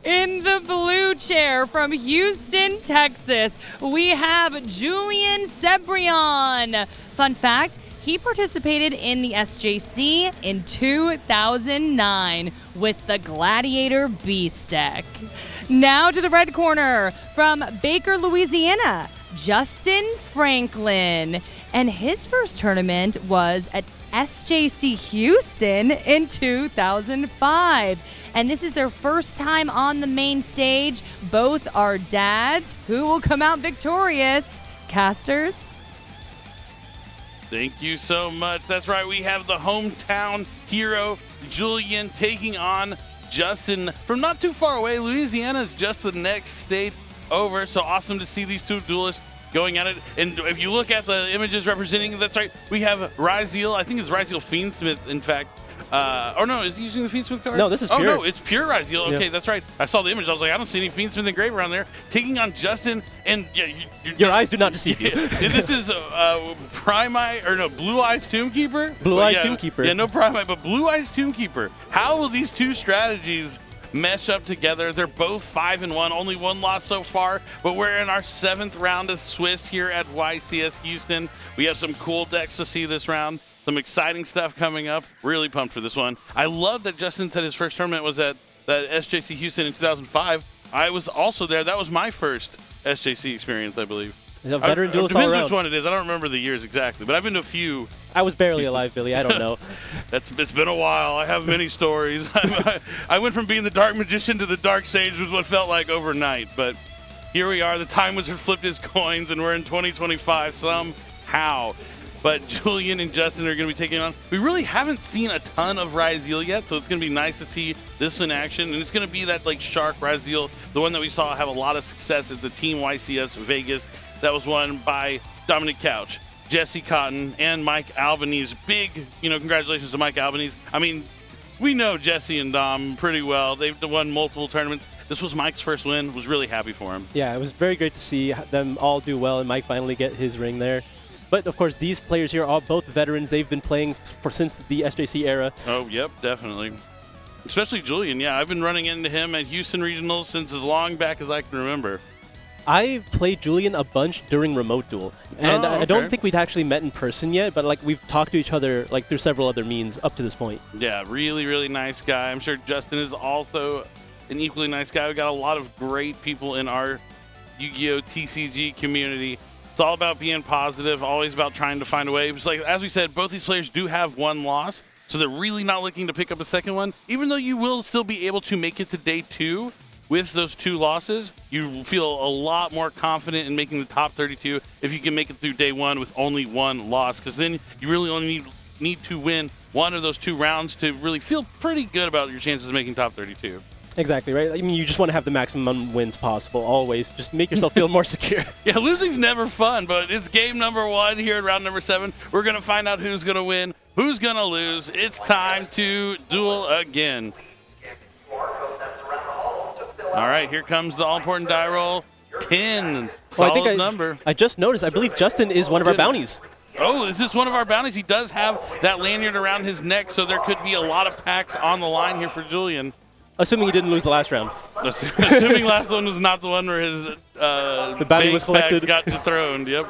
In the blue chair from Houston, Texas, we have Julian Cebrian. Fun fact, he participated in the SJC in 2009 with the Gladiator Beast deck. Now to the red corner from Baker, Louisiana, Justin Franklin. And his first tournament was at SJC Houston in 2005. And this is their first time on the main stage. Both are dads. Who will come out victorious? Casters? Thank you so much. That's right. We have the hometown hero, Julian, taking on Justin from not too far away. Louisiana is just the next state over. So awesome to see these two duelists going at it. And if you look at the images representing, that's right, we have Ryziel. I think it's Ryziel Fiendsmith, in fact. Or no, is he using the Fiendsmith card? No, this is pure. Oh, no, it's pure Ryziel. Okay, yeah. That's right. I saw the image. I was like, I don't see any Fiendsmith engraved around there. Taking on Justin, and yeah, your eyes do not deceive you. This is Primite, or no, Blue Eyes Tombkeeper? Blue Eyes Tombkeeper. Yeah, no Primite, but Blue Eyes Tombkeeper. How will these two strategies mesh up together? They're both 5-1, only one loss so far, but we're in our 7th round of Swiss here at YCS Houston. We have some cool decks to see this round. Some exciting stuff coming up. Really pumped for this one. I love that Justin said his first tournament was at that SJC Houston in 2005. I was also there. That was my first SJC experience, I believe. A veteran duelist all depends around. which one it is. I don't remember the years exactly, but I've been to a few. I was barely alive, Billy. I don't know. It's been a while. I have many stories. I went from being the Dark Magician to the Dark Sage with what felt like overnight, but here we are. The Time Wizard flipped his coins, and we're in 2025 somehow. But Julian and Justin are going to be taking on. We really haven't seen a ton of Ryziel yet, so it's going to be nice to see this in action. And it's going to be that like Shark Ryziel, the one that we saw have a lot of success at the Team YCS Vegas. That was won by Dominic Couch, Jesse Cotton, and Mike Albanese. Big, congratulations to Mike Albanese. I mean, we know Jesse and Dom pretty well. They've won multiple tournaments. This was Mike's first win. Was really happy for him. Yeah, it was very great to see them all do well and Mike finally get his ring there. But, of course, these players here are both veterans. They've been playing since the SJC era. Oh, yep, definitely. Especially Julian. Yeah, I've been running into him at Houston Regionals since as long back as I can remember. I played Julian a bunch during Remote Duel. And okay. I don't think we'd actually met in person yet, but we've talked to each other through several other means up to this point. Yeah, really, really nice guy. I'm sure Justin is also an equally nice guy. We got a lot of great people in our Yu-Gi-Oh! TCG community. It's all about being positive, always about trying to find a way. It's like, as we said, both these players do have one loss, so they're really not looking to pick up a second one. Even though you will still be able to make it to day 2 with those 2 losses, you feel a lot more confident in making the top 32 if you can make it through day 1 with only 1 loss, because then you really only need to win 1 of those 2 rounds to really feel pretty good about your chances of making top 32. Exactly, right? I mean, you just want to have the maximum wins possible, always. Just make yourself feel more secure. Yeah, losing's never fun, but it's game number 1 here at round number 7. We're going to find out who's going to win, who's going to lose. It's time to duel again. All right, here comes the all-important die roll. 10, solid number. I just noticed, I believe Justin is one of our bounties. Oh, is this one of our bounties? He does have that lanyard around his neck, so there could be a lot of packs on the line here for Julian. Assuming he didn't lose the last round. Assuming last one was not the one where his the bounty was collected. Got dethroned. Yep.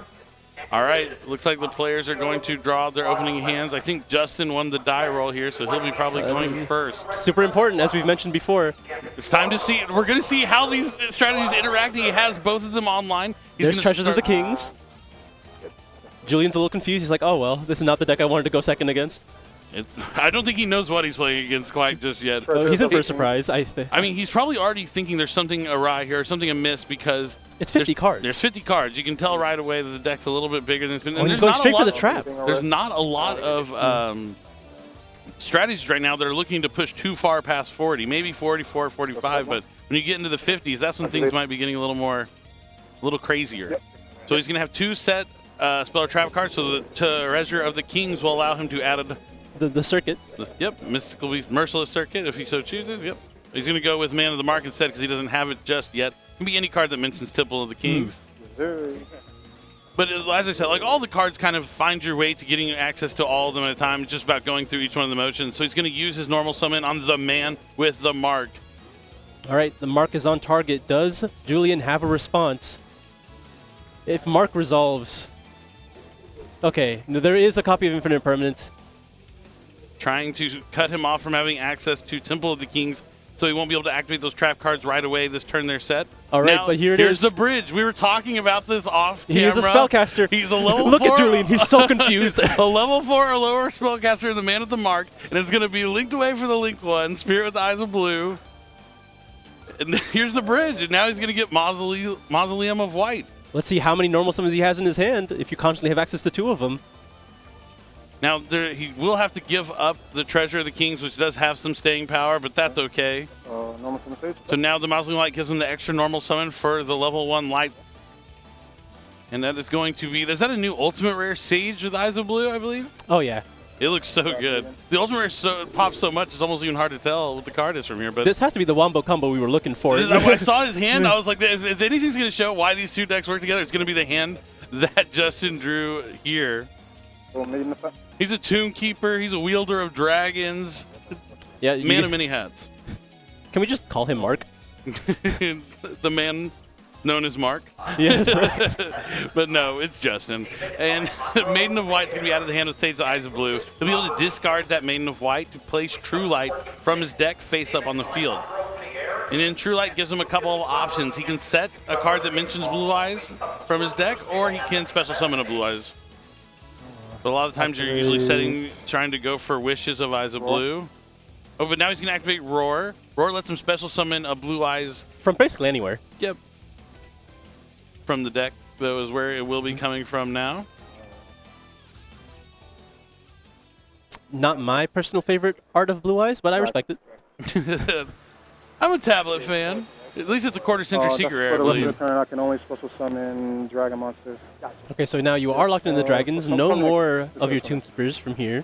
All right. Looks like the players are going to draw their opening hands. I think Justin won the die roll here, so he'll be probably going first. Super important, as we've mentioned before. It's time to see. We're going to see how these strategies interact. He has both of them online. There's Treasures of the Kings. Julian's a little confused. He's like, oh, well, this is not the deck I wanted to go second against. I don't think he knows what he's playing against quite just yet. He's in for a surprise. I mean, he's probably already thinking there's something awry here, something amiss, because it's 50 cards. There's 50 cards. You can tell right away that the deck's a little bit bigger than it's been. And he's going straight for the trap. There's not a lot of strategies right now that are looking to push too far past 40, maybe 44, 45, but when you get into the 50s, that's when things might be getting a little crazier. So he's going to have 2 set spell or trap cards, so the Treasure of the Kings will allow him to add the circuit. Yep, Mystical Beast Merciless Circuit, if he so chooses. Yep. He's going to go with Man of the Mark instead because he doesn't have it just yet. It can be any card that mentions Temple of the Kings. But as I said, all the cards kind of find your way to getting access to all of them at a time. It's just about going through each one of the motions. So he's going to use his normal summon on the Man with the Mark. All right, the Mark is on target. Does Julian have a response? If Mark resolves... Okay, there is a copy of Infinite Permanence. Trying to cut him off from having access to Temple of the Kings, so he won't be able to activate those trap cards right away this turn they're set. All right, now, but here's the bridge. We were talking about this off camera. He is a spellcaster. He's a level 4. Look at Julian. He's so confused. A level 4 or lower spellcaster, the man at the mark, and it's going to be linked away for the link 1, Spirit with the Eyes of Blue. And here's the bridge, and now he's going to get Mausoleum of White. Let's see how many normal summons he has in his hand if you constantly have access to 2 of them. Now, he will have to give up the Treasure of the Kings, which does have some staying power, but that's okay. Normal summon stage. So now the Mausoleum Light gives him the extra normal summon for the level 1 light. And that is going to be... Is that a new Ultimate Rare Sage with Eyes of Blue, I believe? Oh, yeah. It looks so good. The Ultimate Rare pops so much, it's almost even hard to tell what the card is from here. But this has to be the Wombo combo we were looking for. When I saw his hand, I was like, if anything's going to show why these 2 decks work together, it's going to be the hand that Justin drew here. He's a Tomb Keeper. He's a wielder of dragons. Yeah, Man of many hats. Can we just call him Mark? The man known as Mark. Yes. But no, it's Justin. And Maiden of White's going to be out of the hand of Sage the Eyes of Blue. He'll be able to discard that Maiden of White to place True Light from his deck face up on the field. And then True Light gives him a couple of options. He can set a card that mentions Blue Eyes from his deck, or he can special summon a Blue Eyes. But a lot of times you're usually trying to go for Wishes of Eyes of Blue. Oh, but now he's going to activate Roar. Roar lets him special summon a Blue Eyes. From basically anywhere. Yep. From the deck. That was where it will be coming from now. Not my personal favorite art of Blue Eyes, but I respect it. I'm a tablet fan. At least it's a quarter-century secret rare, I believe. Turn, I can only special summon dragon monsters. Okay, so now you are locked into the dragons. No more of your Tomb Keepers from here.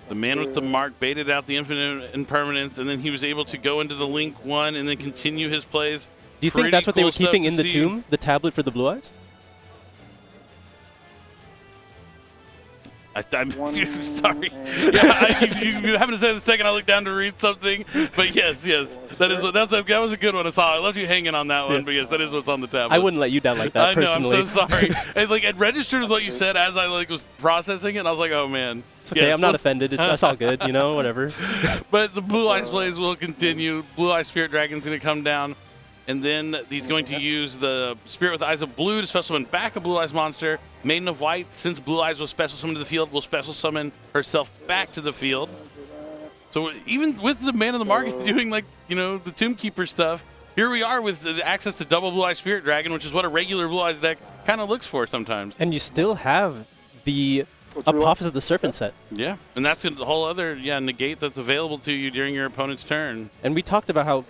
The man with the mark baited out the Infinite Impermanence, and then he was able to go into the Link 1 and then continue his plays. Do you think that's what they were keeping in the tomb? The tablet for the Blue Eyes? I'm sorry. Yeah, you happened to say it the second I looked down to read something. But yes, that was a good one. I saw. I left you hanging on that one. But yes, that is what's on the tablet. I wouldn't let you down like that. Personally. I know. I'm so sorry. It registered with what you said as I was processing it. And I was like, oh man. It's okay. Yes, I'm not offended. It's all good. You know, whatever. But the Blue Eyes plays will continue. Blue Eyes Spirit Dragon's going to come down. And then he's going to use the Spirit with Eyes of Blue to special summon back a Blue Eyes monster. Maiden of White, since Blue Eyes was special summoned to the field, will special summon herself back to the field. So even with the Man of the Market doing the Tomb Keeper stuff, here we are with access to double Blue Eyes Spirit Dragon, which is what a regular Blue Eyes deck kind of looks for sometimes. And you still have the Apophis of the Serpent set. Yeah, and that's a whole other negate that's available to you during your opponent's turn. And we talked about how,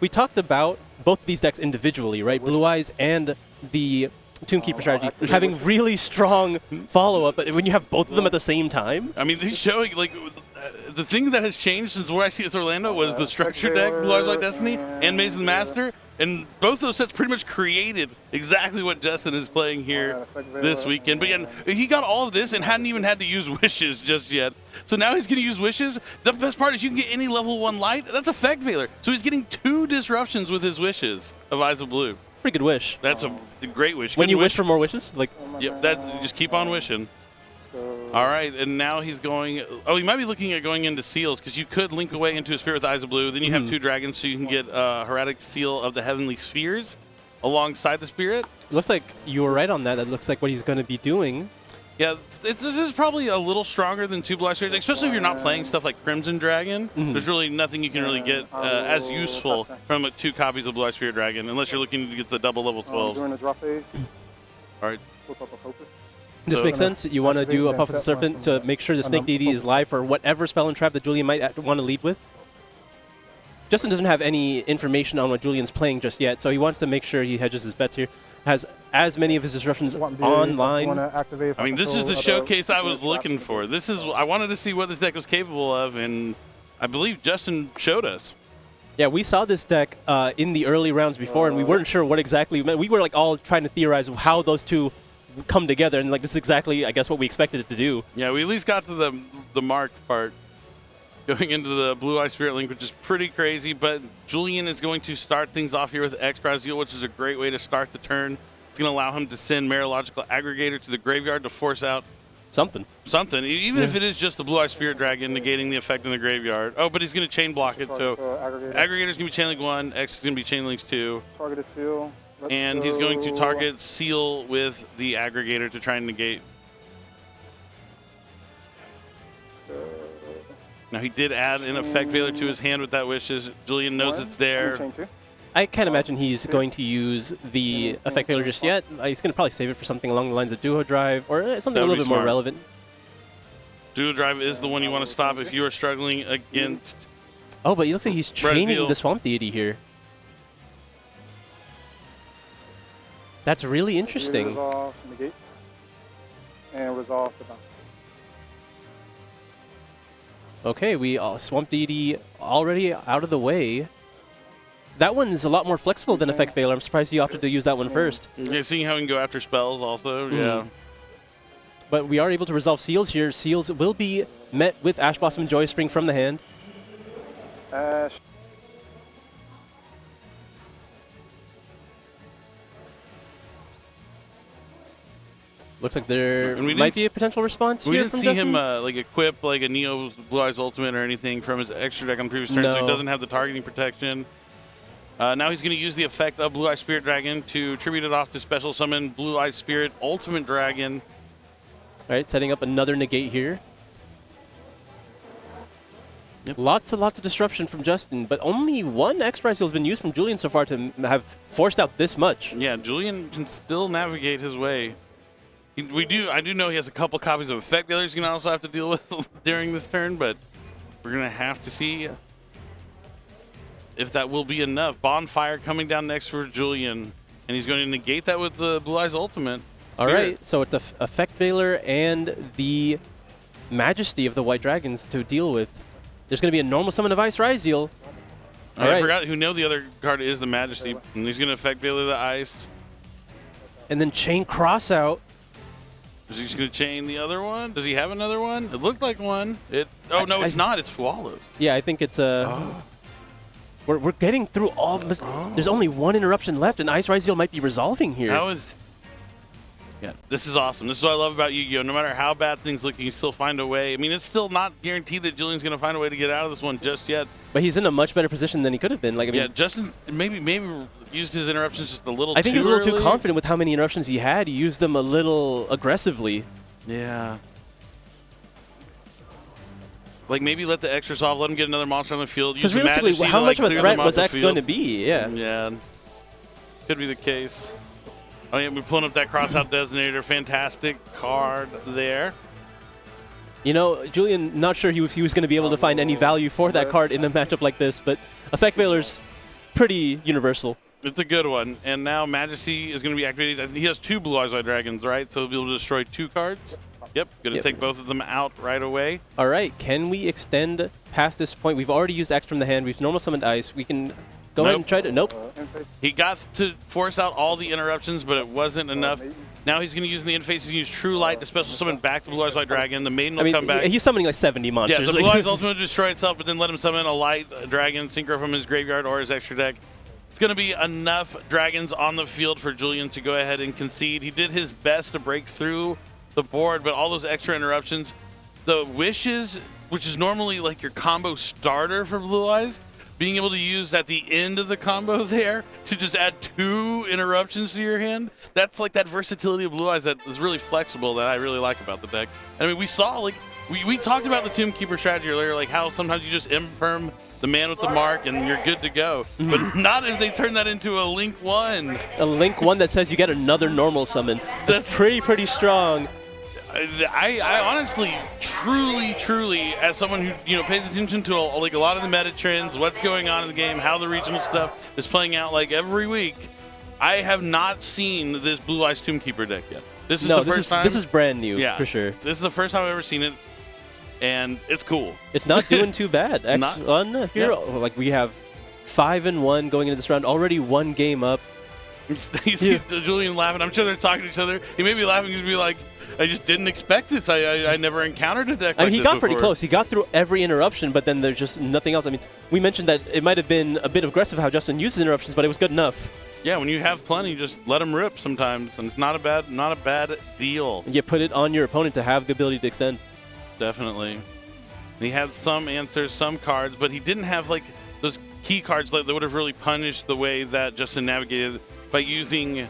we talked about both these decks individually, right? Blue Eyes and the Tomb Keeper strategy having really strong follow-up, but when you have both of them at the same time? I mean, he's showing, the thing that has changed since YCS Orlando was the structure deck, Blue Eyes White Destiny, and Maze of the Master, and both those sets pretty much created exactly what Justin is playing here this weekend. But he got all of this and hadn't even had to use Wishes just yet. So now he's going to use Wishes. The best part is you can get any level 1 light. That's Effect Veiler. So he's getting 2 disruptions with his Wishes of Eyes of Blue. Pretty good wish. That's a great wish. When you wish for more wishes? Yep, just keep on wishing. All right, and now he's going... Oh, he might be looking at going into Seals, because you could link away into a Spirit with Eyes of Blue. Then you have 2 dragons, so you can get Hieratic Seal of the Heavenly Spheres alongside the Spirit. Looks like you were right on that. That looks like what he's going to be doing. Yeah, this is probably a little stronger than 2 Blue Eyes Spheres, especially if you're not playing stuff like Crimson Dragon. There's really nothing you can really get as useful from 2 copies of Blue Eyes Spirit Dragon, unless you're looking to get the double level 12s. During the drop phase. All right. This makes sense. You want to do a Puff of the Serpent to make sure the Snake Deity is live for whatever spell and trap that Julian might want to lead with. Justin doesn't have any information on what Julian's playing just yet, so he wants to make sure he hedges his bets here. Has as many of his disruptions online. I mean, this is the showcase I was looking for. I wanted to see what this deck was capable of, and I believe Justin showed us. Yeah, we saw this deck in the early rounds before, and we weren't sure what exactly. We were all trying to theorize how those two come together, and this is exactly, I guess, what we expected it to do. Yeah, we at least got to the marked part. going into the Blue Eye Spirit Link, which is pretty crazy. But Julian is going to start things off here with X Brazil, which is a great way to start the turn. It's going to allow him to send Marological Aggregator to the graveyard to force out something, even if it is just the Blue Eye Spirit Dragon negating the effect in the graveyard. Oh, but he's going to chain block it. So Aggregator's going to be Chain Link 1, X is going to be Chain Links 2. Target a seal. And he's going to target Seal with the Aggregator to try and negate. Now, he did add an Effect Veiler to his hand with that Wishes. Julian knows it's there. I can't imagine he's going to use the Effect Veiler just yet. He's going to probably save it for something along the lines of Duo Drive or something a little bit more relevant. Duo Drive is the one you want to stop if you are struggling against. Oh, but he looks like he's chaining the Swamp Deity here. That's really interesting. Resolve, negate, and resolve the bounce. Okay, Swamp Deity already out of the way. That one is a lot more flexible than Effect Veiler. I'm surprised you opted to use that one first. Yeah, seeing how he can go after spells also, yeah. But we are able to resolve Seals here. Seals will be met with Ash Blossom and Joy Spring from the hand. Ash. Looks like there might be a potential response here. We didn't see him like equip like a Neo's Blue Eyes Ultimate or anything from his extra deck on the previous turn, so he doesn't have the targeting protection. Now he's going to use the effect of Blue Eye Spirit Dragon to tribute it off to special summon Blue Eye Spirit Ultimate Dragon. All right, setting up another negate here. Yep. Lots of disruption from Justin, but only one X-Prize has been used from Julian so far to have forced out this much. Yeah, Julian can still navigate his way. I do know he has a couple copies of Effect Veilers he's going to also have to deal with during this turn, but we're going to have to see if that will be enough. Bonfire coming down next for Julian, and he's going to negate that with the Blue Eyes Ultimate. All right, so it's Effect Veiler and the Majesty of the White Dragons to deal with. There's going to be a normal summon of Ice Ryzeal. I forgot who the other card is, the Majesty, and he's going to Effect Veiler the Ice. And then Chain Cross out. Is he just going to chain the other one? Does he have another one? It looked like one. Oh, no, it's not. It's Swallows. Yeah, I think it's a... We're getting through all... There's only one interruption left, and Ice Ryzeal might be resolving here. Yeah, this is awesome. This is what I love about Yu-Gi-Oh! No matter how bad things look, you can still find a way. I mean, it's still not guaranteed that Julian's going to find a way to get out of this one just yet. But he's in a much better position than he could have been. Like, I mean, yeah, Justin maybe used his interruptions just a little too I think he was a little early. too confident with how many interruptions he had. He used them a little aggressively. Yeah. Like, maybe let the extras off, let him get another monster on the field. Because realistically, how much of a threat was X going to be? Yeah. Yeah. Could be the case. Oh, yeah, we're pulling up that crossout designator. Fantastic card there. You know, Julian, not sure if he was going to be able to find any value for that card in a matchup like this, but Effect Veiler's pretty universal. It's a good one. And now Majesty is going to be activated. He has 2 Blue Eyes White Dragons, right? So he'll be able to destroy 2 cards. Yep, going to take both of them out right away. All right, can we extend past this point? We've already used X from the hand. We've normal summoned Ice. We can go ahead and try to... Nope. He got to force out all the interruptions, but it wasn't enough. Now he's going to use in the interface. He's going to use True Light to special summon back to Blue Eyes White Dragon. The Maiden will come back. He's summoning like 70 monsters. Yeah, the Blue Eyes Ultimate will destroy itself, but then let him summon a Light Dragon Synchro from his graveyard or his extra deck. It's going to be enough dragons on the field for Julian to go ahead and concede. He did his best to break through the board, but all those extra interruptions, the Wishes, which is normally like your combo starter for Blue Eyes, being able to use at the end of the combo there to just add 2 interruptions to your hand, that's like that versatility of Blue Eyes that is really flexible that I really like about the deck. I mean, we saw, like, we talked about the Tomb Keeper strategy earlier, like how sometimes you just imperm the man with the mark and you're good to go. But not if they turn that into a Link 1. A Link 1 that says you get another normal summon. That's pretty strong. I honestly, truly, as someone who pays attention to a lot of the meta trends, what's going on in the game, how the regional stuff is playing out like every week, I have not seen this Blue Eyes Tomb Keeper deck yet. This is the first time. This is brand new, for sure. This is the first time I've ever seen it, and it's cool. It's not doing too bad. X1 here, like we have 5-1 going into this round, already 1 game up. You see Julian laughing. I'm sure they're talking to each other. He may be laughing because he'd be like, I just didn't expect this. I never encountered a deck like this. I mean, he got pretty before. close. He got through every interruption, but then there's just nothing else. I mean, we mentioned that it might have been a bit aggressive how Justin uses interruptions, but it was good enough. Yeah, when you have plenty, just let them rip sometimes, and it's not a bad deal. You put it on your opponent to have the ability to extend. Definitely. He had some answers, some cards, but he didn't have like those key cards that would have really punished the way that Justin navigated by using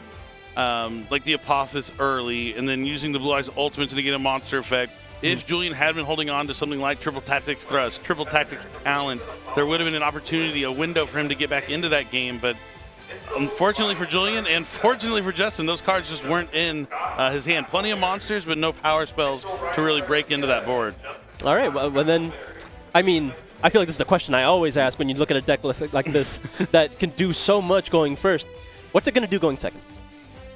like the Apophis early and then using the Blue Eyes Ultimates to get a monster effect. If Julian had been holding on to something like Triple Tactics Thrust, Triple Tactics Talent, there would have been an opportunity, a window for him to get back into that game, but unfortunately for Julian and fortunately for Justin, those cards just weren't in his hand. Plenty of monsters, but no power spells to really break into that board. All right, well then, I mean, I feel like this is a question I always ask when you look at a deck list like this that can do so much going first. What's it going to do going second?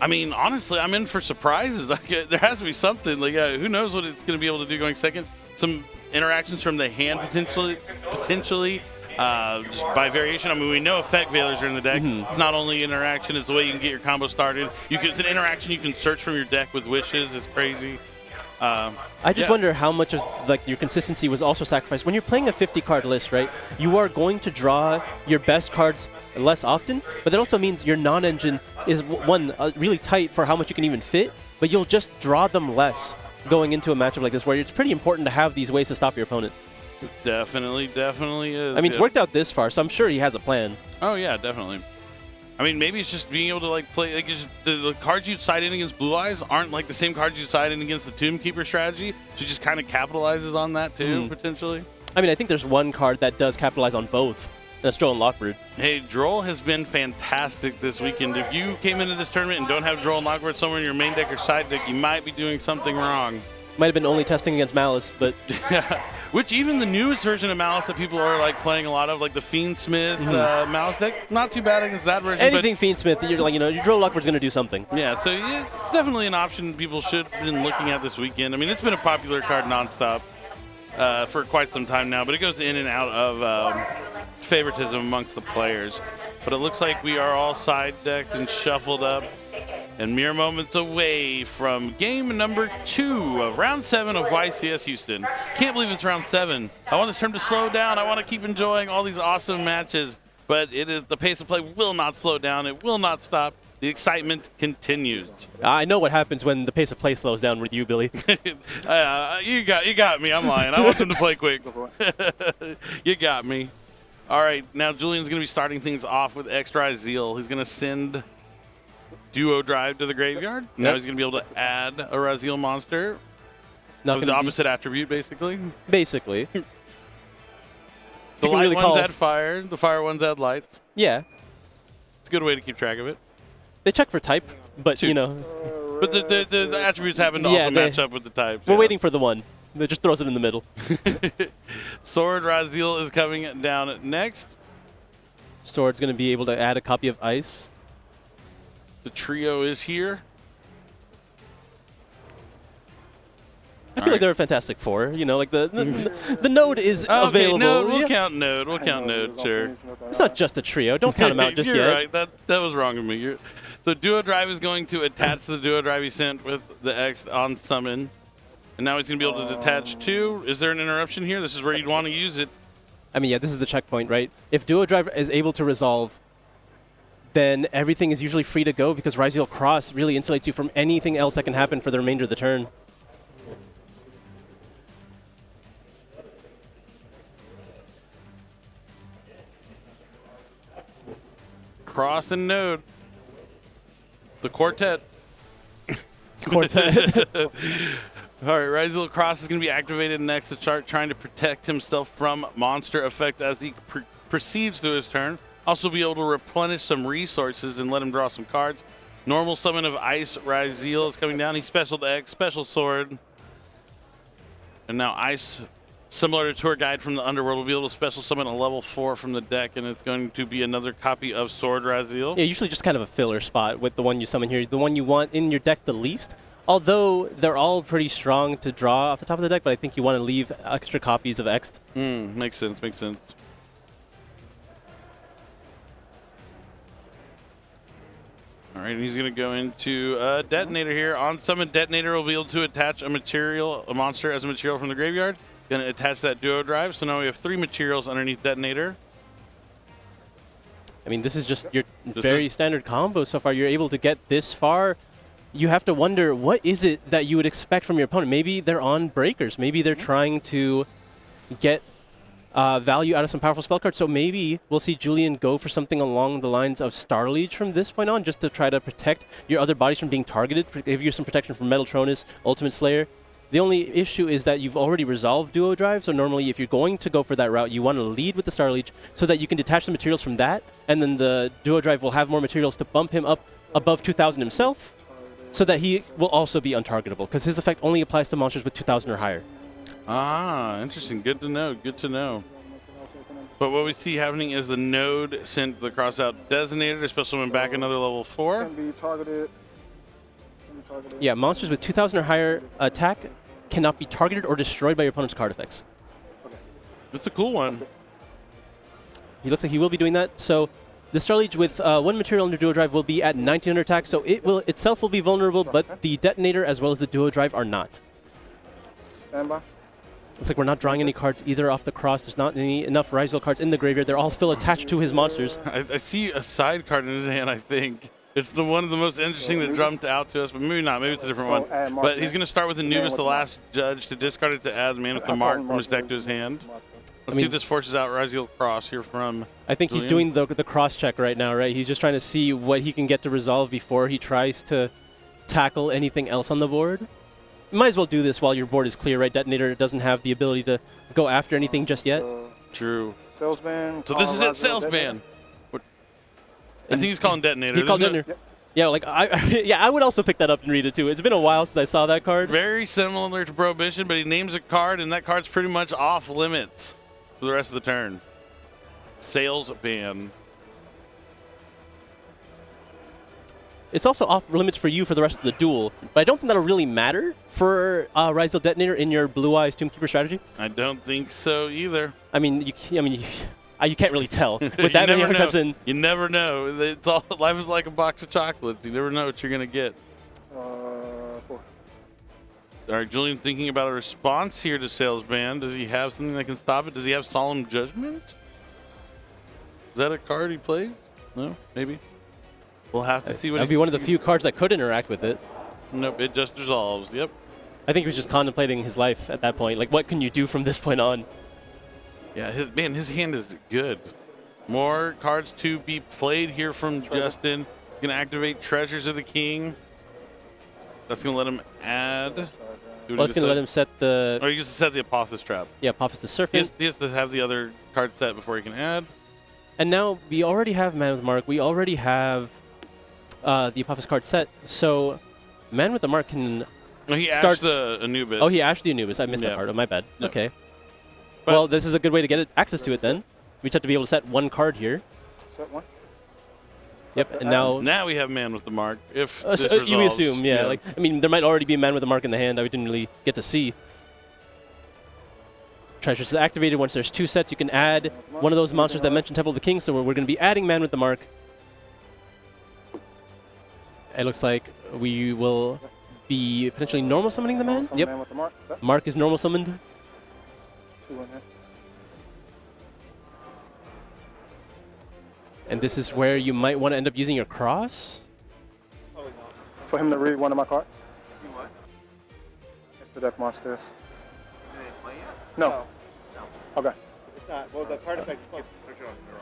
I mean, honestly, I'm in for surprises. There has to be something. Like, who knows what it's going to be able to do going second? Some interactions from the hand potentially. Just by variation. I mean, we know effect veilers are in the deck. It's not only interaction, it's the way you can get your combo started. It's an interaction you can search from your deck with wishes. It's crazy. I just wonder how much of like your consistency was also sacrificed. When you're playing a 50-card list, right, you are going to draw your best cards less often, but that also means your non-engine is, really tight for how much you can even fit, but you'll just draw them less going into a matchup like this where it's pretty important to have these ways to stop your opponent. Definitely is. I mean, it's worked out this far, so I'm sure he has a plan. Oh, yeah, definitely. I mean, maybe it's just being able to like play. Like, the cards you'd side in against Blue Eyes aren't like the same cards you side in against the Tomb Keeper strategy. So it just kind of capitalizes on that too, potentially. I mean, I think there's one card that does capitalize on both. That's Droll and Lockbird. Hey, Droll has been fantastic this weekend. If you came into this tournament and don't have Droll and Lockbird somewhere in your main deck or side deck, you might be doing something wrong. Might have been only testing against Malice, but which even the newest version of Malice that people are like playing a lot of, like the Fiendsmith Malice deck, not too bad against that version. Anything Fiendsmith, you're like, your Droll Lockbird's going to do something. Yeah, so it's definitely an option people should have been looking at this weekend. I mean, it's been a popular card nonstop for quite some time now, but it goes in and out of favoritism amongst the players. But it looks like we are all side decked and shuffled up and mere moments away from game number 2 of round 7 of YCS Houston. Can't believe it's round 7. I want this term to slow down. I want to keep enjoying all these awesome matches, but the pace of play will not slow down. It will not stop. The excitement continues. I know what happens when the pace of play slows down with you, Billy. You got me. I'm lying. I want them to play quick. You got me. All right, now Julian's going to be starting things off with Extra Zeal. He's going to send Duo Drive to the graveyard. Now Yep. he's going to be able to add a Raziel monster Not with the opposite attribute, basically. Basically. The light really ones add fire. The fire ones add lights. Yeah. It's a good way to keep track of it. They check for type, but, Two. But the attributes happen to Yeah, also match up with the types. We're waiting for the one that just throws it in the middle. Sword Raziel is coming down next. Sword's going to be able to add a copy of Ice. The trio is here. I feel like they're a Fantastic Four. Like the node is available. Node. We'll count Node. We'll count Node, sure. It's not just a trio. Don't count them out just You're yet. right. That was wrong of me. So Duo Drive is going to attach the Duo Drive he sent with the X on summon. And now he's going to be able to detach 2. Is there an interruption here? This is where you'd want to use it. I mean, yeah, this is the checkpoint, right? If Duo Drive is able to resolve, then everything is usually free to go because Raziel Cross really insulates you from anything else that can happen for the remainder of the turn. Cross and Node. The quartet. Quartet. All right, Raziel Cross is going to be activated next to chart, trying to protect himself from monster effect as he proceeds through his turn. Also be able to replenish some resources and let him draw some cards. Normal summon of Ice Raziel is coming down. He's special to X, special sword. And now Ice, similar to Tour Guide from the Underworld, will be able to special summon a level 4 from the deck, and it's going to be another copy of Sword Raziel. Yeah, usually just kind of a filler spot with the one you summon here. The one you want in your deck the least. Although they're all pretty strong to draw off the top of the deck, but I think you want to leave extra copies of X. Makes sense, makes sense. All All right, and he's going to go into Detonator here. On summon, Detonator will be able to attach a monster as a material from the graveyard. Going to attach that duo drive. So now we have 3 materials underneath Detonator. I mean, this is just your very standard combo so far. You're able to get this far. You have to wonder, what is it that you would expect from your opponent? Maybe they're on breakers. Maybe they're trying to get value out of some powerful spell cards. So maybe we'll see Julian go for something along the lines of Star Leech from this point on, just to try to protect your other bodies from being targeted, give you some protection from Metaltronus, Ultimate Slayer. The only issue is that you've already resolved Duo Drive, so normally if you're going to go for that route, you want to lead with the Star Leech so that you can detach the materials from that, and then the Duo Drive will have more materials to bump him up above 2,000 himself, so that he will also be untargetable, because his effect only applies to monsters with 2,000 or higher. Ah, interesting. Good to know. Good to know. But what we see happening is the node sent the cross-out designator, especially when back another level 4. Can be targeted. Yeah, monsters with 2,000 or higher attack cannot be targeted or destroyed by your opponent's card effects. It's a cool one. He looks like he will be doing that. So the Star Leech with 1 material under Duo Drive will be at 1900 attack, so it will itself will be vulnerable, but the Detonator as well as the Duo Drive are not. Stand by. Looks like we're not drawing any cards either off the cross. There's not enough Rizal cards in the graveyard. They're all still attached to his monsters. I see a side card in his hand, I think. It's the one of the most interesting that jumped out to us, but maybe not. Maybe it's a different one. But he's going to start with Anubis, the last judge, to discard it to add the man with the mark from his deck to his hand. Let's see if this forces out Rizal Cross here from I think Julian. He's doing the cross check right now, right? He's just trying to see what he can get to resolve before he tries to tackle anything else on the board. You might as well do this while your board is clear, right? Detonator doesn't have the ability to go after anything just yet. True. Salesman. So this is it, Salesman. I think he's calling Detonator. He called Detonator. Yeah, like I would also pick that up and read it too. It's been a while since I saw that card. Very similar to Prohibition, but he names a card, and that card's pretty much off limits for the rest of the turn. Salesman. It's also off limits for you for the rest of the duel, but I don't think that'll really matter for Rizal Detonator in your Blue Eyes Tombkeeper strategy. I don't think so either. I mean, you can't really tell with that many archetypes in. You never know. It's all, life is like a box of chocolates. You never know what you're gonna get. 4. All right, Julian thinking about a response here to Salesman. Does he have something that can stop it? Does he have Solemn Judgment? Is that a card he plays? No, maybe. We'll have to see what. That'd be one of the few cards that could interact with it. Nope, it just resolves. Yep. I think he was just contemplating his life at that point. Like, what can you do from this point on? Yeah, his hand is good. More cards to be played here from Justin. Gonna activate Treasures of the King. That's gonna let him add. Well, it's gonna let him set the. Or he gets to set the Apophis Trap. Yeah, Apophis the Serpent. He has to have the other card set before he can add. And now we already have Man with the Mark. We already have the Apophis card set. So Man with the Mark can. No, he ashed the Anubis. Oh, he ashed the Anubis. I missed that part. Oh, my bad. Yep. Okay. But well, this is a good way to get access to it then. We just have to be able to set 1 card here. Set 1. Yep, and now we have Man with the Mark. If this so resolves, you assume, yeah. Like, I mean, there might already be a Man with the Mark in the hand that we didn't really get to see. Treasures is activated. Once there's 2 sets, you can add one of those monsters that mentioned Temple of the King. So we're going to be adding Man with the Mark. It looks like we will be potentially normal summoning the man. Yep. Man with the mark. Mark is normal summoned. 2 in here. And this is where you might want to end up using your cross. For him to read one of my cards. You what? The deck monsters. Did they play yet? No. Okay. It's not. Well, the card effect is search it on Neuro.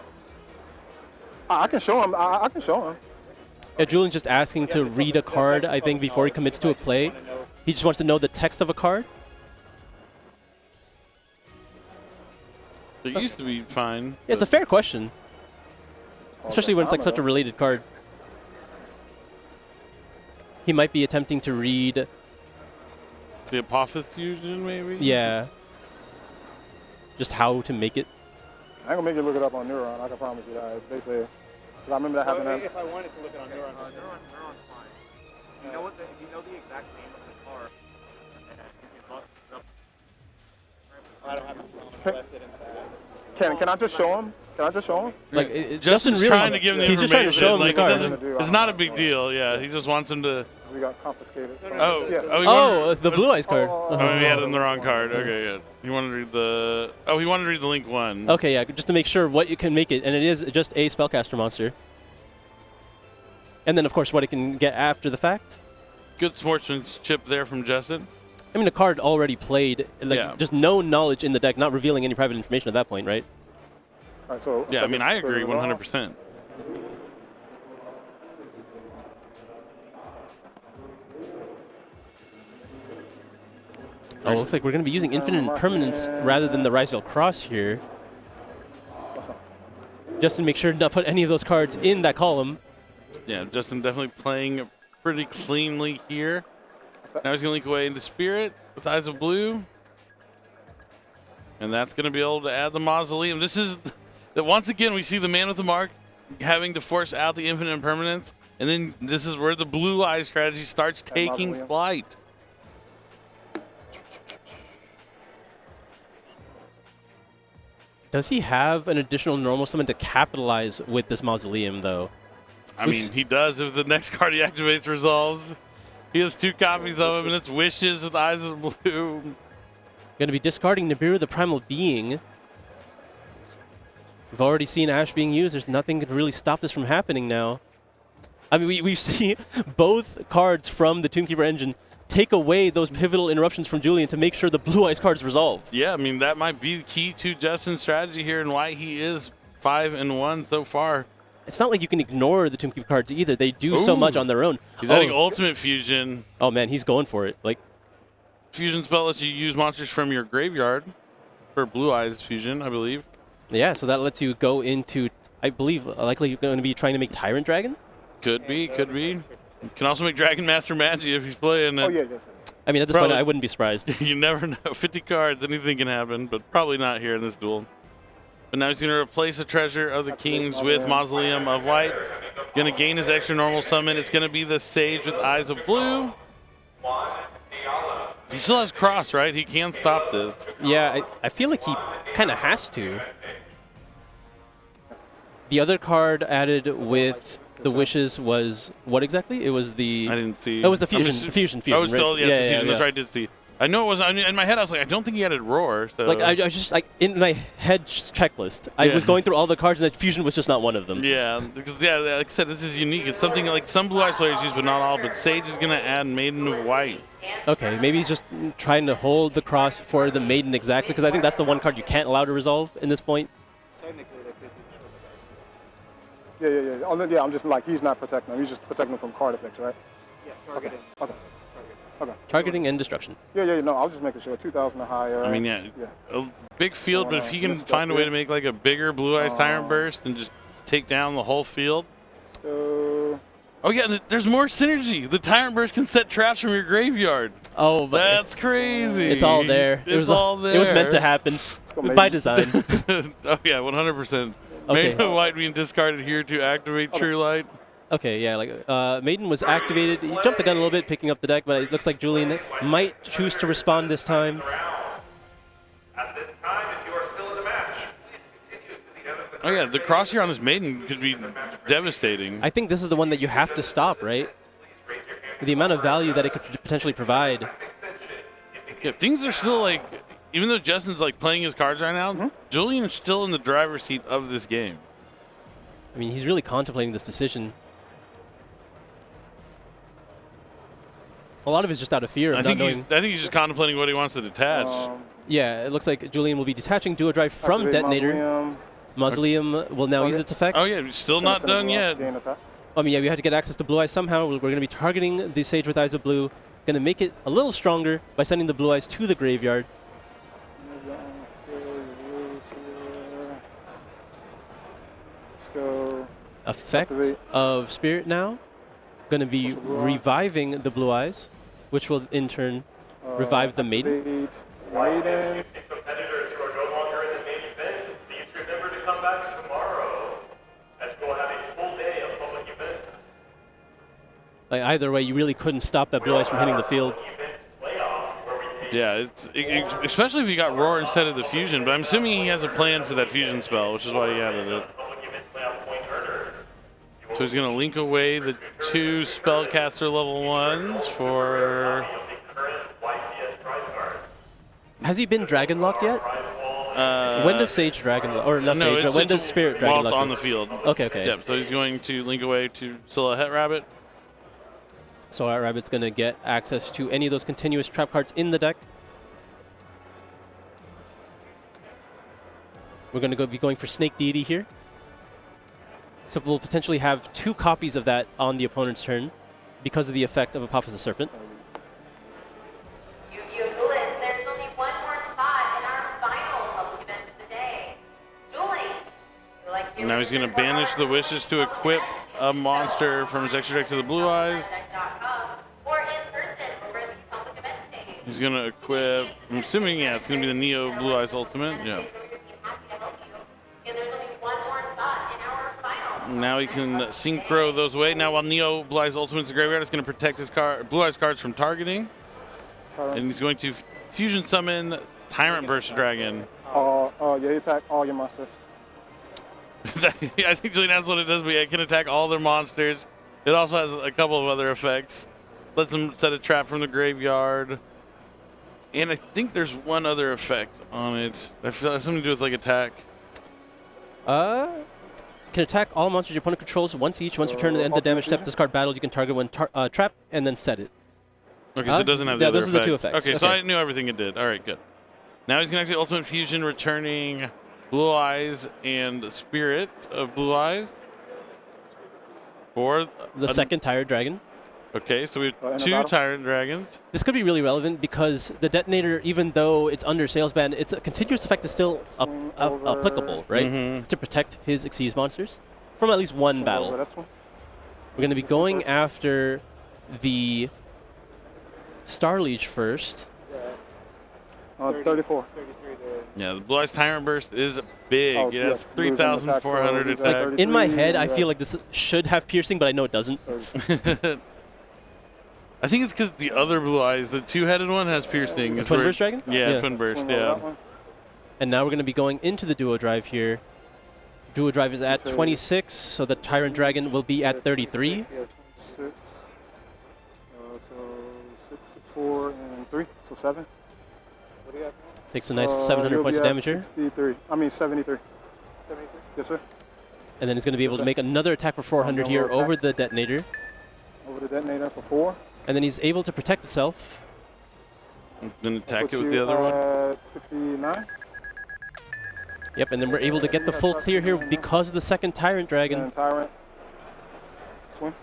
I can show him. I can show him. Yeah, Julian's just asking to read a card, I think, before he commits to a play. He just wants to know the text of a card. It used to be fine. Yeah, it's a fair question. Especially when it's like such a related card. He might be attempting to read... The Apophis fusion, maybe? Yeah. Just how to make it. I ain't gonna make you look it up on Neuron. I can promise you that. They say, because I remember that happening. If I wanted to look it on Neuron, Neuron's fine. You know what? If you know the exact name of the card, I don't have to invested into that. Can I just show him? Can I just show him? Like Justin's really trying to give him the he's just trying to show him like, the it card. doesn't, it's not a big deal. Yeah, he just wants him to. We got confiscated. Oh, yeah. oh, The Blue Eyes card. Oh, he had it in the wrong card. Okay, yeah. He wanted to read the. Oh, he wanted to read the Link 1. Okay, yeah, just to make sure what you can make it, and it is just a spellcaster monster. And then, of course, what it can get after the fact. Good sportsmanship there from Justin. I mean, the card already played, like Yeah. just no knowledge in the deck, not revealing any private information at that point, right? All right, so Yeah, I mean, I agree 100%. Oh, it looks like we're going to be using Infinite Impermanence rather than the Rise Cross here. Just to make sure to not put any of those cards in that column. Yeah, Justin definitely playing pretty cleanly here. Now he's going to link away into Spirit with Eyes of Blue. And that's going to be able to add the Mausoleum. This is, once again, we see the man with the mark having to force out the Infinite Impermanence. And then this is where the Blue Eye strategy starts taking flight. Does he have an additional normal summon to capitalize with this Mausoleum, though? I mean, he does if the next card he activates resolves. He has 2 copies of him, and it's Wishes with Eyes of Blue. Going to be discarding Nibiru, the Primal Being. We've already seen Ash being used. There's nothing to really stop this from happening now. I mean, we see both cards from the Tombkeeper engine take away those pivotal interruptions from Julian to make sure the Blue Eyes card is resolved. Yeah, I mean, that might be the key to Justin's strategy here and why he is 5-1 so far. It's not like you can ignore the Tombkeeper cards either. They do so much on their own. He's adding Ultimate Fusion. Oh, man, he's going for it. Like, Fusion spell lets you use monsters from your graveyard for Blue Eyes Fusion, I believe. Yeah, so that lets you go into, I believe, likely you're going to be trying to make Tyrant Dragon? Could be, could be. Can also make Dragon Master Magi if he's playing it. Oh, yeah, yes. I mean, at this point, I wouldn't be surprised. You never know. 50 cards, anything can happen, but probably not here in this duel. But now he's going to replace the Treasure of the Kings with Mausoleum of Light. Going to gain his extra normal summon. It's going to be the Sage with Eyes of Blue. He still has Cross, right? He can stop this. Yeah, I feel like he kind of has to. The other card added with the Wishes was what exactly? It was the... I didn't see. It was the Fusion. Fusion, Oh, still, right? yeah, the Fusion. That's right, I did see. I know it was, in my head I was like, I don't think he added Roar. So. Like, I was just, like, in my head checklist, I was going through all the cards and that Fusion was just not one of them. Yeah, because, yeah, like I said, this is unique. It's something like some Blue Eyes players use, but not all. But Sage is going to add Maiden of White. Okay, maybe he's just trying to hold the cross for the Maiden exactly, because I think that's the one card you can't allow to resolve in this point. Yeah. Oh, yeah, I'm just like, he's not protecting him. He's just protecting him from card effects, right? Yeah, targeting. Okay. Targeting and destruction. Yeah, no, I was just making sure. 2,000 or higher. I mean, yeah, a big field, but if he can find a way to make like a bigger Blue Eyes Tyrant Burst and just take down the whole field. Oh, yeah, there's more synergy. The Tyrant Burst can set traps from your graveyard. Oh, but that's crazy. It's all there. It's all there. It was meant to happen by design. Oh, yeah, 100%. Okay. Maiden of White being discarded here to activate True Light. Okay, yeah, like Maiden was activated. He jumped the gun a little bit, picking up the deck, but it looks like Julian might choose to respond this time. At this time, if you are still in the match, please continue to the end of the Oh, yeah, the cross here on this Maiden could be devastating. I think this is the one that you have to stop, right? The amount of value that it could potentially provide. Yeah, things are still like, even though Justin's like playing his cards right now, Julian is still in the driver's seat of this game. I mean, he's really contemplating this decision. A lot of it's just out of fear of not knowing. I think he's just contemplating what he wants to detach. Yeah, it looks like Julian will be detaching Duo Drive from Detonator. Mausoleum will now use its effect. Oh, yeah, still not done yet. I mean, yeah, we have to get access to Blue Eyes somehow. We're going to be targeting the Sage with Eyes of Blue. Going to make it a little stronger by sending the Blue Eyes to the graveyard. Effect of Spirit now. Going to be reviving the Blue Eyes, which will in turn revive the Maiden. competitors who are no longer in the main event, please remember to come back tomorrow, as we'll have a full day of public events. Like either way, you really couldn't stop that Blue Eyes from hitting the field. Events playoff, where we take Yeah, especially if you got Roar instead of the Fusion, but I'm assuming he has a plan for that Fusion spell, which is why he added it. So he's going to link away the 2 Spellcaster level 1s for... Has he been Dragon Locked yet? When does Sage Dragon Lock? Or not no, Sage, when does Spirit Dragon Lock? Lock? While it's on the field. Okay. Yep, so he's going to link away to Silhouette Rabbit. So our Rabbit's going to get access to any of those continuous trap cards in the deck. We're going to be going for Snake Deity here. So we'll potentially have 2 copies of that on the opponent's turn because of the effect of Apophysis Serpent. There's only one more spot in our final public event of the day. Julian, Now he's going to banish the wishes to equip a monster from his extra deck to the Blue Eyes. He's going to equip, I'm assuming, yeah, it's going to be the Neo Blue Eyes Ultimate. Yeah. Now he can synchro those away. Now while Neo Blue Eyes Ultimate's a graveyard, it's going to protect his Blue Eyes cards from targeting. And he's going to Fusion Summon Tyrant Burst Dragon. Yeah, you attack all your monsters. I think Julian, that's what it does, but yeah, it can attack all their monsters. It also has a couple of other effects. Lets them set a trap from the graveyard. And I think there's one other effect on it. I feel it has something to do with like attack. Can attack all monsters your opponent controls once each. Once return to the end of the damage step, discard battle. You can target one trap and then set it. Okay, so it doesn't have the other those are the 2 effects. Okay, so I knew everything it did. All right, good. Now he's going to activate Ultimate Fusion, returning Blue Eyes and Spirit of Blue Eyes for the second Tyrant Dragon. Okay, so we have 2 Tyrant Dragons. This could be really relevant because the Detonator, even though it's under Sales Ban, it's a continuous effect is still applicable, right? To protect his Xyz monsters from at least one battle. We're going to be going after the Starliege first. 34. Yeah, the Blue Eyes Tyrant Burst is big. It has 3,400 attack. In my head, I feel like this should have piercing, but I know it doesn't. I think it's because the other Blue Eyes, the 2-headed one, has piercing. The Twin Burst Dragon? Yeah, Twin Burst, yeah. And now we're going to be going into the Duo Drive here. Duo Drive is at 26, so the Tyrant Dragon will be at 33. Yeah, 26. So 6, 4, and 3, so 7. What do you have? Takes a nice 700 points of damage here. 73. I mean 73. 73? Yes, sir. And then he's going to be able to make another attack for 400 here over the Detonator. Over the Detonator for 4. And then he's able to protect itself. Then attack it with the other one. 69. Yep, and then we're able to get the full clear here because of the second Tyrant Dragon. Tyrant. Swim.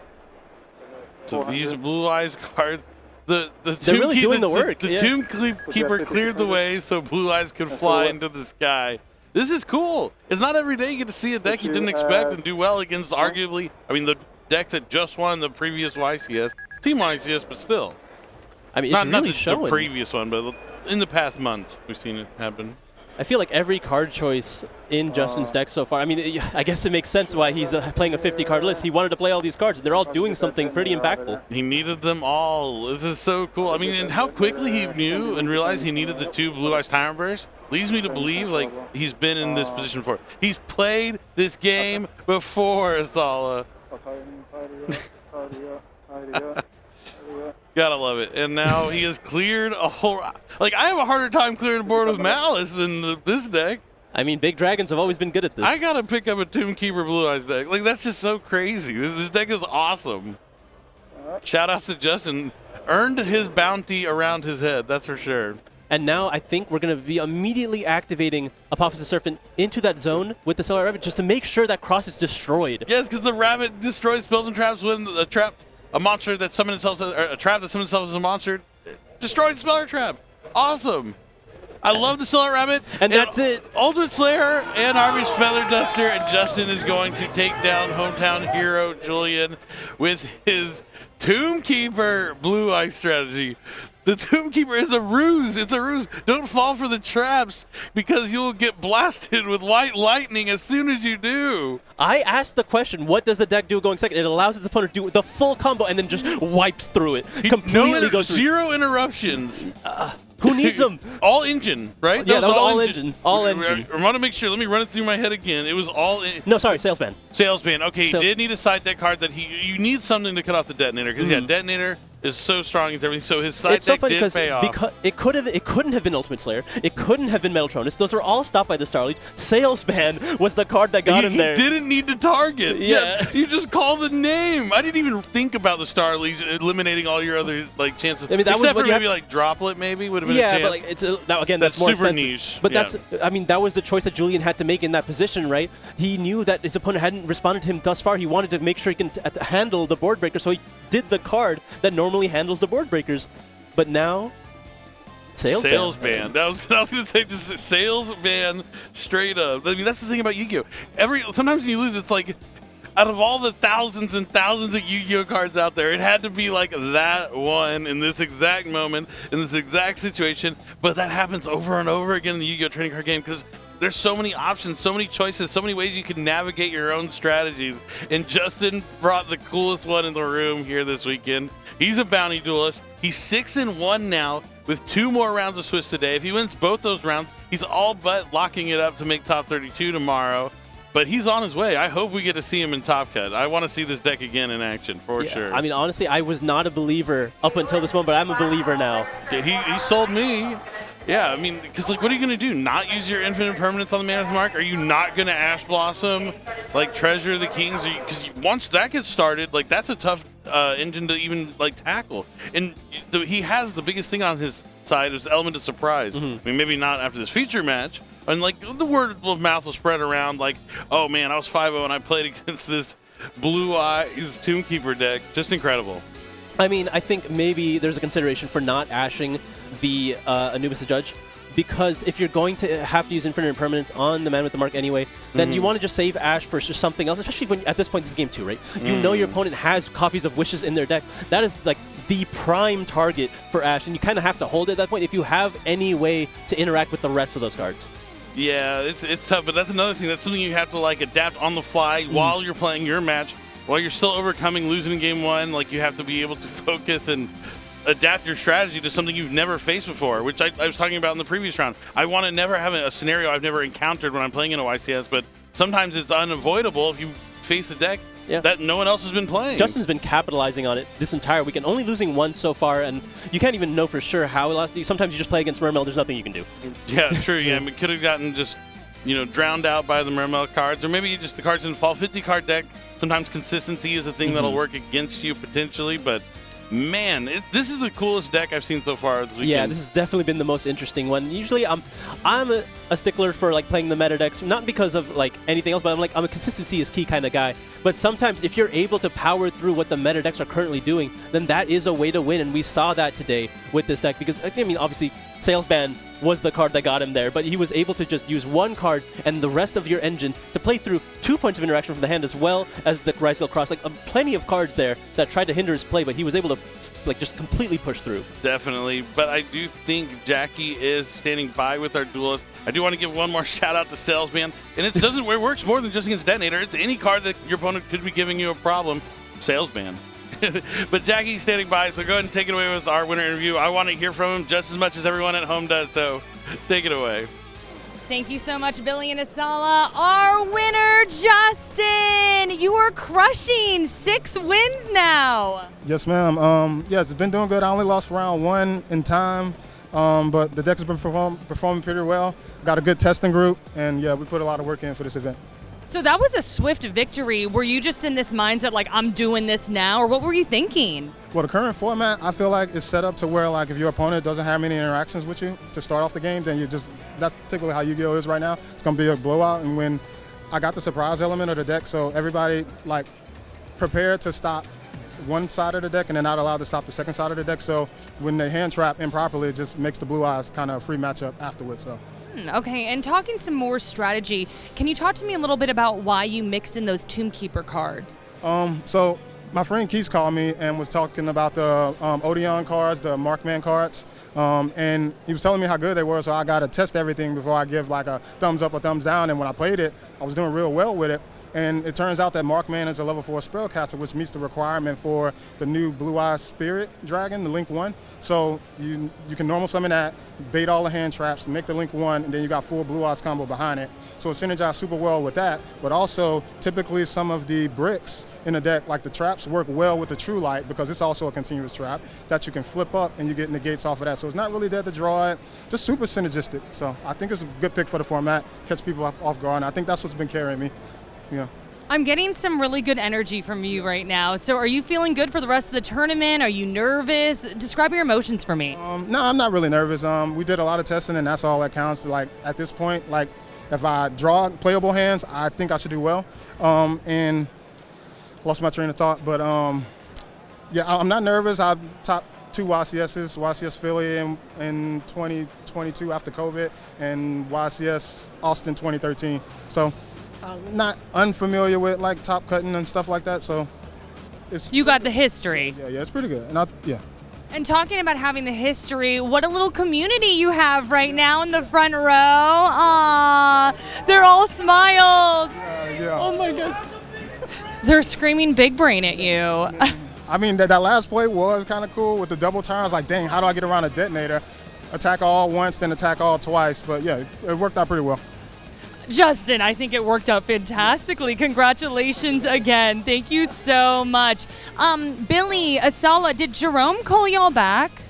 So these Blue Eyes cards, the They're really doing the work. The Tomb Keeper cleared the way so Blue Eyes could fly into the sky. This is cool. It's not every day you get to see a deck you didn't expect and do well against arguably, I mean, the deck that just won the previous YCS, Team YCS, but still. I mean, it's not really showing. The previous one, but in the past month, we've seen it happen. I feel like every card choice in Justin's deck so far, I mean, I guess it makes sense why he's playing a 50-card list. He wanted to play all these cards, and they're all doing something pretty impactful. He needed them all. This is so cool. I mean, and how quickly he knew and realized he needed the 2 Blue Eyes Tyrant Burst leads me to believe, like, he's been in this position before. He's played this game before, Asala. Gotta love it. And now he has cleared a whole... Like, I have a harder time clearing a board with Malice than this deck. I mean, big dragons have always been good at this. I gotta pick up a Tomb Keeper Blue Eyes deck. Like, that's just so crazy. This deck is awesome. Shout outs to Justin. Earned his bounty around his head, that's for sure. And now I think we're going to be immediately activating Apophysis Serpent into that zone with the Silhouette Rabbit just to make sure that cross is destroyed. Yes, because the rabbit destroys spells and traps when a monster that summons itself, or a trap that summons itself as a monster, destroys the spell or trap. Awesome. I love the Silhouette Rabbit. And that's it. Ultimate Slayer and Arby's Feather Duster, and Justin is going to take down hometown hero Julian with his Tomb Keeper Blue Eye strategy. The Tomb Keeper is a ruse. It's a ruse. Don't fall for the traps because you'll get blasted with white lightning as soon as you do. I asked the question, what does the deck do going second? It allows its opponent to do the full combo and then just wipes through it. Completely goes through. 0 interruptions. Who needs them? All engine, right? Yeah, that was all engine. All engine. I want to make sure. Let me run it through my head again. It was all. No, sorry, sales ban. Sales ban. Okay, he did need a side deck card that you need something to cut off the detonator because yeah, detonator is so strong and everything. So his side deck did pay off. Because it couldn't have been Ultimate Slayer. It couldn't have been Metatronus. Those were all stopped by the Star Leech. Sales ban was the card that got him there. He didn't need to target. Yeah. You just call the name. I didn't even think about the Star Leech eliminating all your other like chances. I mean, that except was for maybe like Droplet, maybe would have been a chance. But like it's now again that's more super expensive. niche. But that's I mean that was the choice that Julian had to make in that position, right? He knew that his opponent hadn't responded to him thus far. He wanted to make sure he can handle the board breaker, so he did the card that normally handles the board breakers. But now, sales ban. I was going to say just sales ban straight up. I mean that's the thing about Yu-Gi-Oh. Sometimes when you lose, it's like out of all the thousands and thousands of Yu-Gi-Oh cards out there, it had to be like that one in this exact moment, in this exact situation. But that happens over and over again in the Yu-Gi-Oh trading card game because there's so many options, so many choices, so many ways you can navigate your own strategies. And Justin brought the coolest one in the room here this weekend. He's a bounty duelist. He's 6-1 now with 2 more rounds of Swiss today. If he wins both those rounds, he's all but locking it up to make top 32 tomorrow. But he's on his way. I hope we get to see him in Top Cut. I want to see this deck again in action for sure. I mean, honestly, I was not a believer up until this moment, but I'm a believer now. He sold me. Yeah, I mean, because like, what are you going to do? Not use your infinite permanence on the Man of the Mark? Are you not going to Ash Blossom, like Treasure of the Kings? Because once that gets started, like that's a tough engine to even like tackle. And he has the biggest thing on his side is element of surprise. I mean, maybe not after this feature match. And like the word of mouth will spread around, like, oh man, I was 5-0 and I played against this Blue Eyes Tombkeeper deck. Just incredible. I mean, I think maybe there's a consideration for not ashing the Anubis the Judge, because if you're going to have to use infinite impermanence on the Man with the Mark anyway, then you want to just save Ash for just something else, especially when at this point this is game 2, right? You know your opponent has copies of Wishes in their deck. That is like the prime target for Ash, and you kind of have to hold it at that point if you have any way to interact with the rest of those cards. Yeah, it's tough, but that's another thing. That's something you have to like adapt on the fly while you're playing your match, while you're still overcoming losing in game 1. Like you have to be able to focus and adapt your strategy to something you've never faced before, which I was talking about in the previous round. I want to never have a scenario I've never encountered when I'm playing in a YCS, but sometimes it's unavoidable if you face a deck that no one else has been playing. Justin's been capitalizing on it this entire weekend, only losing once so far, and you can't even know for sure how it lost. Sometimes you just play against Mermail, there's nothing you can do. Yeah, true. Yeah, we could have gotten just, drowned out by the Mermail cards, or maybe just the cards didn't fall. 50 card deck, sometimes consistency is a thing that'll work against you potentially, but man, this is the coolest deck I've seen so far this weekend. Yeah, this has definitely been the most interesting one. Usually I'm a stickler for like playing the meta decks, not because of like anything else, but I'm a consistency is key kind of guy. But sometimes if you're able to power through what the meta decks are currently doing, then that is a way to win, and we saw that today with this deck because, I mean, obviously Sales Ban was the card that got him there, but he was able to just use one card and the rest of your engine to play through 2 points of interaction from the hand as well as the Rysdale Cross. Like plenty of cards there that tried to hinder his play, but he was able to like just completely push through. Definitely, but I do think Jackie is standing by with our duelist. I do want to give one more shout out to Salesman, and it doesn't it works more than just against Detonator. It's any card that your opponent could be giving you a problem. Salesman. But Jackie's standing by, so go ahead and take it away with our winner interview. I want to hear from him just as much as everyone at home does, so take it away. Thank you so much, Billy and Asala. Our winner, Justin! You are crushing 6 wins now. Yes, ma'am. Yes, it's been doing good. I only lost round 1 in time, but the deck has been performing pretty well. Got a good testing group, and yeah, we put a lot of work in for this event. So that was a swift victory. Were you just in this mindset like, I'm doing this now, or what were you thinking? Well, the current format, I feel like, is set up to where, like, if your opponent doesn't have many interactions with you to start off the game, then that's typically how Yu-Gi-Oh! Is right now. It's going to be a blowout, and when I got the surprise element of the deck, so everybody, like, prepared to stop one side of the deck and then not allowed to stop the second side of the deck, so when they hand trap improperly, it just makes the Blue Eyes kind of a free matchup afterwards, so. Okay, and talking some more strategy, can you talk to me a little bit about why you mixed in those Tombkeeper cards? So my friend Keith called me and was talking about the Odeon cards, the Markman cards, and he was telling me how good they were, so I got to test everything before I give like a thumbs up or thumbs down, and when I played it, I was doing real well with it. And it turns out that Markman is a level 4 spellcaster, which meets the requirement for the new Blue Eye Spirit Dragon, the Link 1. So you can normal summon that, bait all the hand traps, make the Link 1, and then you got full Blue Eyes combo behind it. So it synergizes super well with that, but also typically some of the bricks in the deck, like the traps, work well with the True Light because it's also a continuous trap that you can flip up and you get negates off of that. So it's not really dead to draw it, just super synergistic. So I think it's a good pick for the format, catch people off guard, and I think that's what's been carrying me. Yeah. I'm getting some really good energy from you right now. So are you feeling good for the rest of the tournament? Are you nervous? Describe your emotions for me. No, I'm not really nervous. We did a lot of testing, and that's all that counts. Like at this point, like if I draw playable hands, I think I should do well. And lost my train of thought, but yeah, I'm not nervous. I top 2 YCSs, YCS Philly in 2022 after COVID, and YCS Austin 2013. So I'm not unfamiliar with like top cutting and stuff like that, so it's You got the history. yeah, it's pretty good. And yeah. And talking about having the history, what a little community you have right now in the front row. Aww, they're all smiles. Yeah. Oh my gosh. They're screaming big brain at you. I mean, that last play was kind of cool with the double turn. I was like, dang, how do I get around a detonator? Attack all once, then attack all twice. But yeah, it worked out pretty well. Justin, I think it worked out fantastically. Congratulations again. Thank you so much. Billy, Asala, did Jerome call y'all back?